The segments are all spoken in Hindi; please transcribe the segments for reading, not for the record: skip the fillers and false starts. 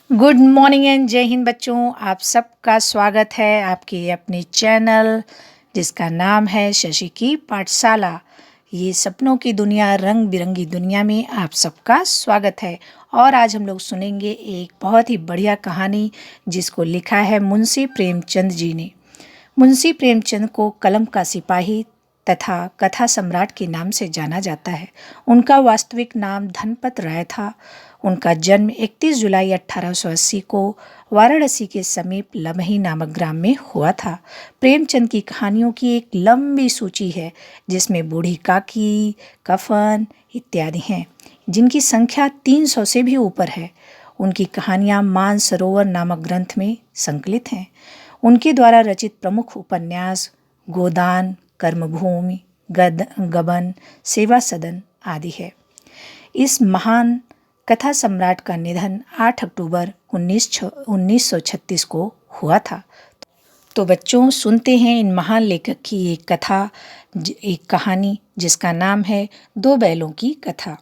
गुड मॉर्निंग एंड जय हिंद बच्चों। आप सबका स्वागत है आपके अपने चैनल जिसका नाम है शशि की पाठशाला। ये सपनों की दुनिया, रंग बिरंगी दुनिया में आप सबका स्वागत है। और आज हम लोग सुनेंगे एक बहुत ही बढ़िया कहानी जिसको लिखा है मुंशी प्रेमचंद जी ने। मुंशी प्रेमचंद को कलम का सिपाही तथा कथा सम्राट के नाम से जाना जाता है। उनका वास्तविक नाम धनपत राय था। उनका जन्म 31 जुलाई 1880 को वाराणसी के समीप लमही नामक ग्राम में हुआ था। प्रेमचंद की कहानियों की एक लंबी सूची है जिसमें बूढ़ी काकी, कफन इत्यादि हैं, जिनकी संख्या 300 से भी ऊपर है। उनकी कहानियाँ मानसरोवर नामक ग्रंथ में संकलित हैं। उनके द्वारा रचित प्रमुख उपन्यास गोदान, कर्मभूमि, गबन, सेवा सदन आदि है। इस महान कथा सम्राट का निधन 8 अक्टूबर 1936 को हुआ था। तो बच्चों सुनते हैं इन महान लेखक की एक कथा, एक कहानी जिसका नाम है दो बैलों की कथा।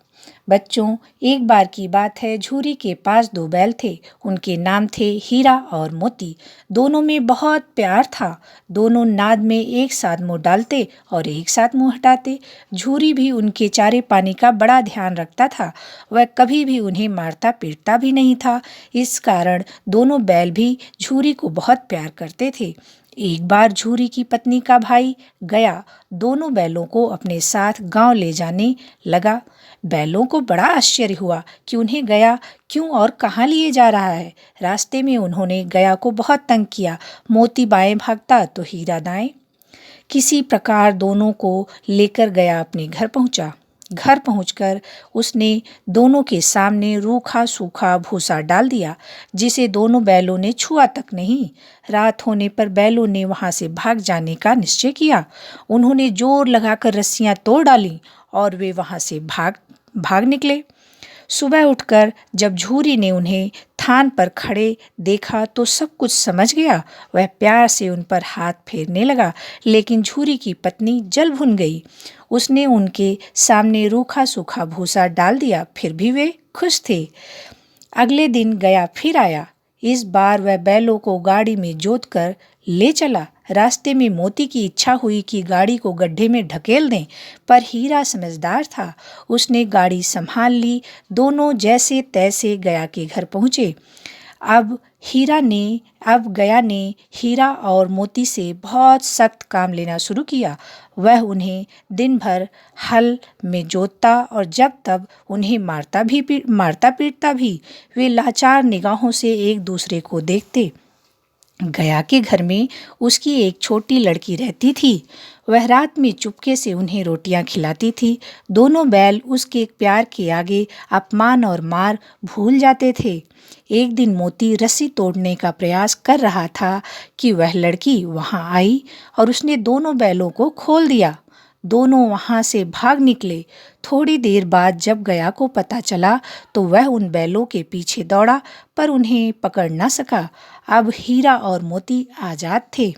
बच्चों, एक बार की बात है, झूरी के पास दो बैल थे। उनके नाम थे हीरा और मोती। दोनों में बहुत प्यार था। दोनों नाद में एक साथ मुँह डालते और एक साथ मुँह हटाते। झूरी भी उनके चारे पानी का बड़ा ध्यान रखता था। वह कभी भी उन्हें मारता पीटता भी नहीं था। इस कारण दोनों बैल भी झूरी को बहुत प्यार करते थे। एक बार झूरी की पत्नी का भाई गया दोनों बैलों को अपने साथ गांव ले जाने लगा। बैलों को बड़ा आश्चर्य हुआ कि उन्हें गया क्यों और कहाँ लिए जा रहा है। रास्ते में उन्होंने गया को बहुत तंग किया। मोती बाएं भागता तो हीरा दाएं। किसी प्रकार दोनों को लेकर गया अपने घर पहुंचा। घर पहुंचकर उसने दोनों के सामने रूखा सूखा भूसा डाल दिया, जिसे दोनों बैलों ने छुआ तक नहीं। रात होने पर बैलों ने वहां से भाग जाने का निश्चय किया। उन्होंने जोर लगाकर रस्सियां तोड़ डाली और वे वहां से भाग निकले। सुबह उठकर जब झूरी ने उन्हें थान पर खड़े देखा तो सब कुछ समझ गया। वह प्यार से उन पर हाथ फेरने लगा, लेकिन झूरी की पत्नी जल भुन गई। उसने उनके सामने रूखा सूखा भूसा डाल दिया, फिर भी वे खुश थे। अगले दिन गया फिर आया। इस बार वह बैलों को गाड़ी में जोत कर ले चला। रास्ते में मोती की इच्छा हुई कि गाड़ी को गड्ढे में ढकेल दें, पर हीरा समझदार था। उसने गाड़ी संभाल ली। दोनों जैसे तैसे गया के घर पहुँचे। अब गया ने हीरा और मोती से बहुत सख्त काम लेना शुरू किया। वह उन्हें दिन भर हल में जोतता और जब तब उन्हें मारता पीटता भी। वे लाचार निगाहों से एक दूसरे को देखते। गया के घर में उसकी एक छोटी लड़की रहती थी। वह रात में चुपके से उन्हें रोटियां खिलाती थी। दोनों बैल उसके प्यार के आगे अपमान और मार भूल जाते थे। एक दिन मोती रस्सी तोड़ने का प्रयास कर रहा था कि वह लड़की वहां आई और उसने दोनों बैलों को खोल दिया। दोनों वहां से भाग निकले। थोड़ी देर बाद जब गया को पता चला तो वह उन बैलों के पीछे दौड़ा, पर उन्हें पकड़ न सका। अब हीरा और मोती आजाद थे।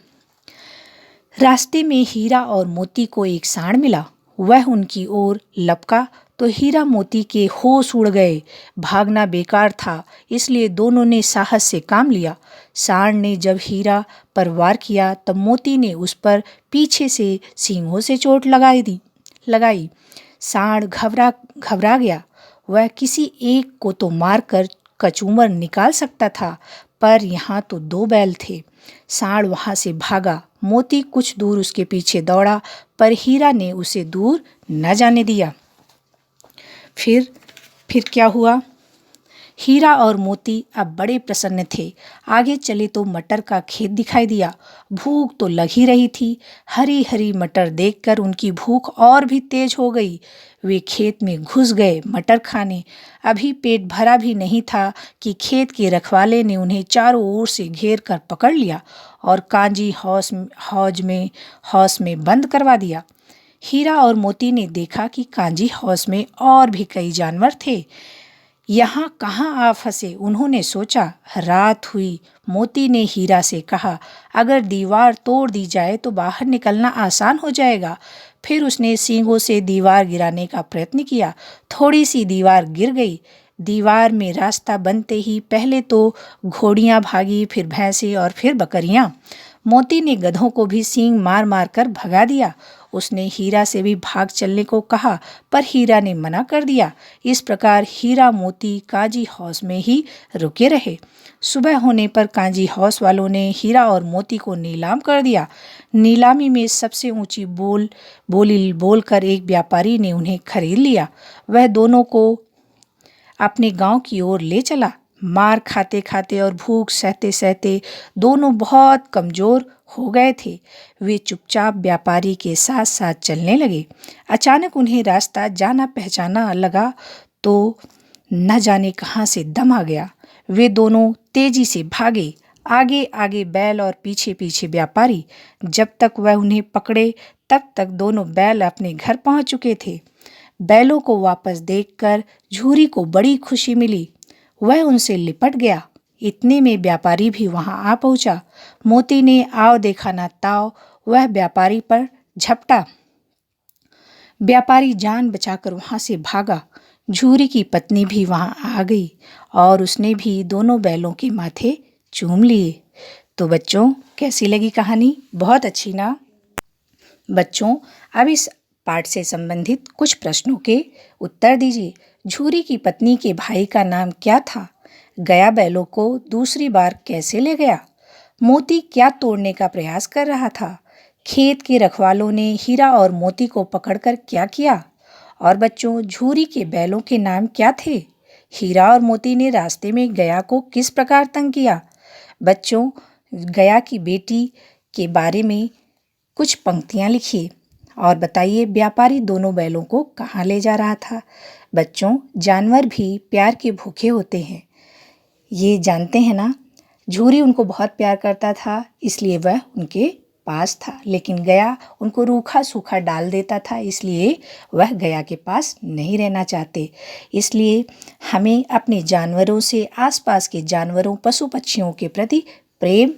रास्ते में हीरा और मोती को एक सांड मिला। वह उनकी ओर लपका तो हीरा मोती के होश उड़ गए। भागना बेकार था, इसलिए दोनों ने साहस से काम लिया। सांड ने जब हीरा पर वार किया तब मोती ने उस पर पीछे से सींगों से चोट लगाई। सांड घबरा गया। वह किसी एक को तो मारकर कचूमर निकाल सकता था, पर यहाँ तो दो बैल थे। सांड वहां से भागा। मोती कुछ दूर उसके पीछे दौड़ा, पर हीरा ने उसे दूर न जाने दिया। फिर क्या हुआ? हीरा और मोती अब बड़े प्रसन्न थे। आगे चले तो मटर का खेत दिखाई दिया। भूख तो लग ही रही थी। हरी हरी मटर देखकर उनकी भूख और भी तेज हो गई। वे खेत में घुस गए मटर खाने। अभी पेट भरा भी नहीं था कि खेत के रखवाले ने उन्हें चारों ओर से घेर कर पकड़ लिया और कांजी हौस में बंद करवा दिया। हीरा और मोती ने देखा कि कांजी हौस में और भी कई जानवर थे। यहाँ कहाँ आ फंसे, उन्होंने सोचा। रात हुई। मोती ने हीरा से कहा, अगर दीवार तोड़ दी जाए तो बाहर निकलना आसान हो जाएगा। फिर उसने सींगों से दीवार गिराने का प्रयत्न किया। थोड़ी सी दीवार गिर गई। दीवार में रास्ता बनते ही पहले तो घोड़ियां भागी, फिर भैंसें और फिर बकरियां। मोती ने गधों को भी सींग मार मार कर भगा दिया। उसने हीरा से भी भाग चलने को कहा, पर हीरा ने मना कर दिया। इस प्रकार हीरा मोती काजी हाउस में ही रुके रहे। सुबह होने पर काजी हाउस वालों ने हीरा और मोती को नीलाम कर दिया। नीलामी में सबसे ऊंची बोली बोलकर एक व्यापारी ने उन्हें खरीद लिया। वह दोनों को अपने गांव की ओर ले चला। मार खाते खाते और भूख सहते सहते दोनों बहुत कमजोर हो गए थे। वे चुपचाप व्यापारी के साथ साथ चलने लगे। अचानक उन्हें रास्ता जाना पहचाना लगा तो न जाने कहां से दम आ गया। वे दोनों तेजी से भागे, आगे आगे बैल और पीछे पीछे व्यापारी। जब तक वह उन्हें पकड़े तब तक दोनों बैल अपने घर पहुंच चुके थे। बैलों को वापस देखकर झूरी को बड़ी खुशी मिली। वह उनसे लिपट गया। इतने में व्यापारी भी वहां आ पहुंचा। मोती ने आओ देखा ना ताओ, वह व्यापारी पर झपटा। व्यापारी जान बचाकर वहां से भागा। झूरी की पत्नी भी वहां आ गई और उसने भी दोनों बैलों के माथे चूम लिए। तो बच्चों, कैसी लगी कहानी? बहुत अच्छी ना? बच्चों, अब इस पाठ से संबंधित कुछ प्रश्नों के उत्तर दीजिए। झूरी की पत्नी के भाई का नाम क्या था? गया बैलों को दूसरी बार कैसे ले गया? मोती क्या तोड़ने का प्रयास कर रहा था? खेत के रखवालों ने हीरा और मोती को पकड़कर क्या किया? और बच्चों, झूरी के बैलों के नाम क्या थे? हीरा और मोती ने रास्ते में गया को किस प्रकार तंग किया? बच्चों, गया की बेटी के बारे में कुछ पंक्तियां लिखिए और बताइए व्यापारी दोनों बैलों को कहाँ ले जा रहा था। बच्चों, जानवर भी प्यार के भूखे होते हैं, ये जानते हैं ना? झूरी उनको बहुत प्यार करता था, इसलिए वह उनके पास था, लेकिन गया उनको रूखा सूखा डाल देता था, इसलिए वह गया के पास नहीं रहना चाहते। इसलिए हमें अपने जानवरों से, आसपास के जानवरों, पशु पक्षियों के प्रति प्रेम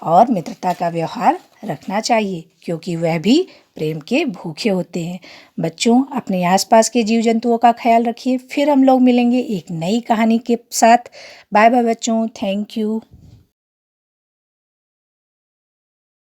और मित्रता का व्यवहार रखना चाहिए, क्योंकि वह भी प्रेम के भूखे होते हैं। बच्चों, अपने आसपास के जीव जंतुओं का ख्याल रखिए। फिर हम लोग मिलेंगे एक नई कहानी के साथ। बाय बाय बच्चों, थैंक यू।